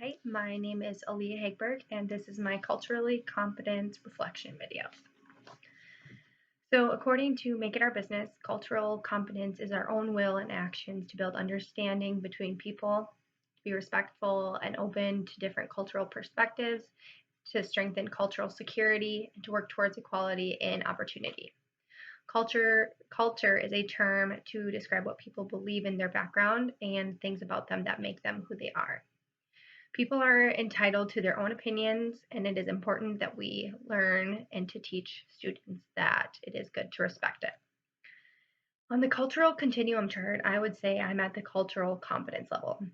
Hi, my name is Aaliyah Hagberg, and this is my culturally competent reflection video. So, according to Make It Our Business, cultural competence is our own will and actions to build understanding between people, to be respectful and open to different cultural perspectives, to strengthen cultural security, and to work towards equality and opportunity. Culture is a term to describe what people believe in their background and things about them that make them who they are. People are entitled to their own opinions, and it is important that we learn and to teach students that it is good to respect it. On the cultural continuum chart, I would say I'm at the cultural competence level.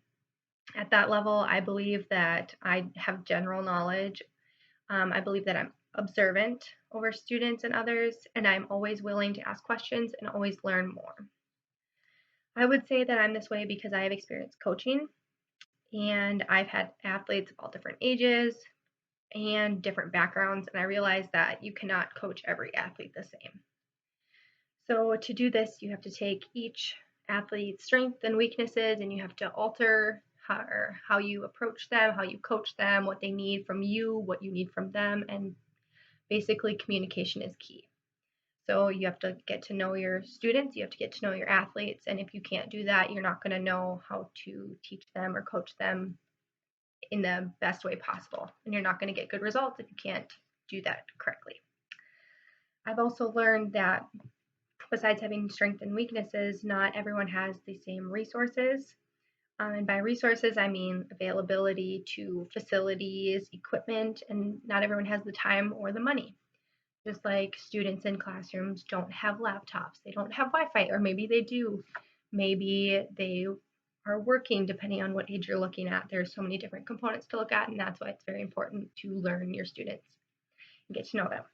At that level, I believe that I have general knowledge. I believe that I'm observant over students and others, and I'm always willing to ask questions and always learn more. I would say that I'm this way because I have experience coaching, and I've had athletes of all different ages, and different backgrounds, and I realized that you cannot coach every athlete the same. So to do this, you have to take each athlete's strengths and weaknesses, and you have to alter how you approach them, how you coach them, what they need from you, what you need from them, and basically communication is key. So you have to get to know your students, you have to get to know your athletes, and if you can't do that, you're not going to know how to teach them or coach them in the best way possible. And you're not going to get good results if you can't do that correctly. I've also learned that besides having strengths and weaknesses, not everyone has the same resources. And by resources, I mean availability to facilities, equipment, and not everyone has the time or the money. Just like students in classrooms don't have laptops, they don't have Wi Fi, or maybe they do. Maybe they are working, depending on what age you're looking at. There's so many different components to look at, and that's why it's very important to learn your students and get to know them.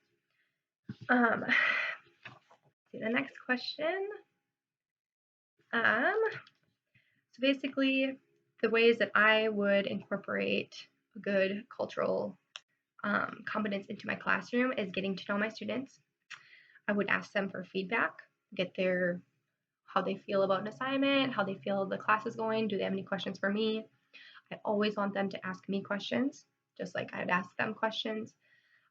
See the next question. So basically, the ways that I would incorporate a good cultural competence into my classroom is getting to know my students. I would ask them for feedback, get their how they feel about an assignment, how they feel the class is going, do they have any questions for me? I always want them to ask me questions, just like I'd ask them questions.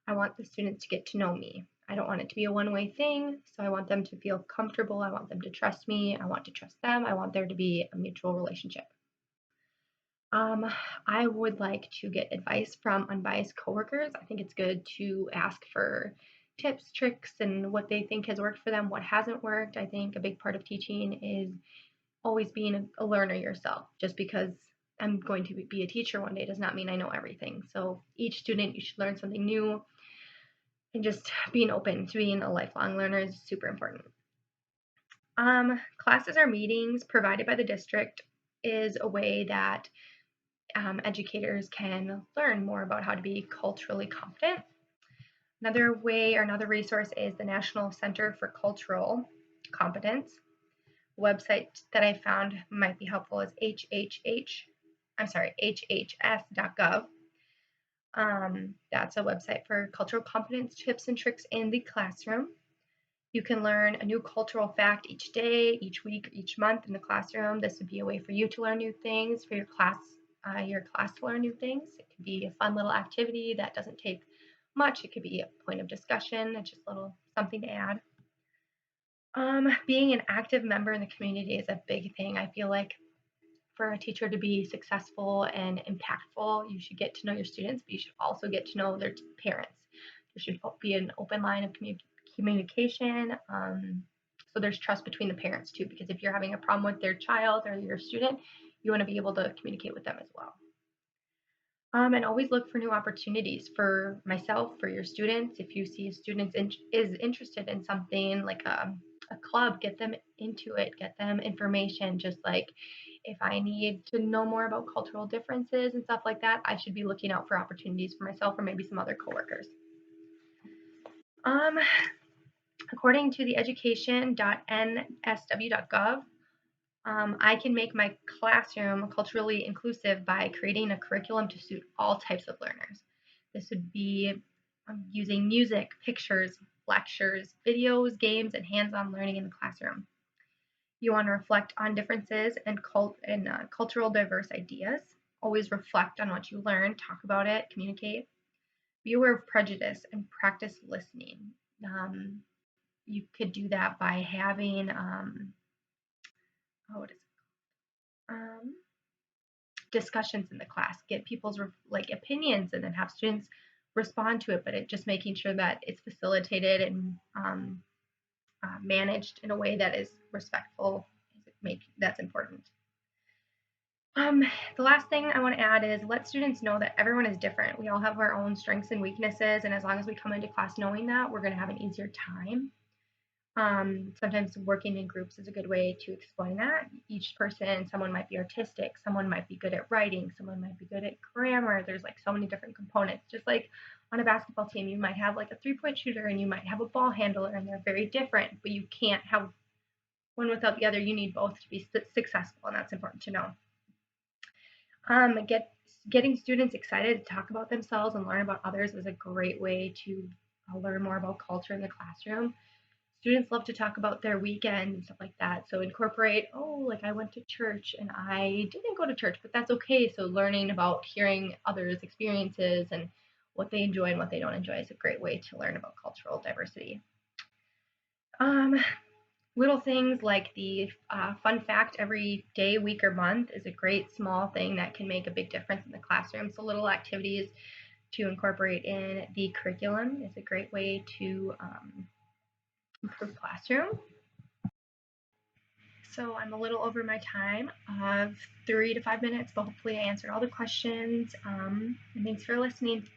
I want the students to get to know me. I don't want it to be a one-way thing, so I want them to feel comfortable. I want them to trust me. I want to trust them. I want there to be a mutual relationship. Um, I would like to get advice from unbiased coworkers. I think it's good to ask for tips, tricks, and what they think has worked for them, what hasn't worked. I think a big part of teaching is always being a learner yourself. Just because I'm going to be a teacher one day does not mean I know everything. So each student, you should learn something new, and just being open to being a lifelong learner is super important. Classes or meetings provided by the district is a way that educators can learn more about how to be culturally competent. Another way or another resource is the National Center for Cultural Competence. The website that I found might be helpful is hhs.gov. That's a website for cultural competence tips and tricks in the classroom. You can learn a new cultural fact each day, each week, each month in the classroom. This would be a way for you to learn new things, for your class to learn new things. It could be a fun little activity that doesn't take much. It could be a point of discussion. It's just a little something to add. Being an active member in the community is a big thing. I feel like for a teacher to be successful and impactful, you should get to know your students, but you should also get to know their parents. There should be an open line of communication. So there's trust between the parents too, because if you're having a problem with their child or your student, you want to be able to communicate with them as well. And always look for new opportunities for myself, for your students. If you see a student is interested in something like a club, get them into it, get them information. Just like if I need to know more about cultural differences and stuff like that, I should be looking out for opportunities for myself or maybe some other coworkers. According to the education.nsw.gov, I can make my classroom culturally inclusive by creating a curriculum to suit all types of learners. This would be using music, pictures, lectures, videos, games, and hands-on learning in the classroom. You want to reflect on differences and cultural diverse ideas. Always reflect on what you learned, talk about it, communicate. Be aware of prejudice and practice listening. Um, you could do that by having, what is it? Discussions in the class, get people's like opinions, and then have students respond to it. But it just making sure that it's facilitated and managed in a way that is respectful. That's important. The last thing I want to add is let students know that everyone is different. We all have our own strengths and weaknesses, and as long as we come into class knowing that, we're going to have an easier time. Sometimes working in groups is a good way to explain that. Each person, someone might be artistic, someone might be good at writing, someone might be good at grammar. There's like so many different components. Just like on a basketball team, you might have like a 3-point shooter and you might have a ball handler, and they're very different, but you can't have one without the other. You need both to be successful, and that's important to know. Getting students excited to talk about themselves and learn about others is a great way to learn more about culture in the classroom. Students love to talk about their weekend and stuff like that. So incorporate, oh, like I went to church and I didn't go to church, but that's okay. So learning about hearing others' experiences and what they enjoy and what they don't enjoy is a great way to learn about cultural diversity. Um, Little things like the fun fact every day, week, or month is a great small thing that can make a big difference in the classroom. So little activities to incorporate in the curriculum is a great way to improve classroom. So I'm a little over my time of 3 to 5 minutes, but hopefully I answered all the questions. And thanks for listening.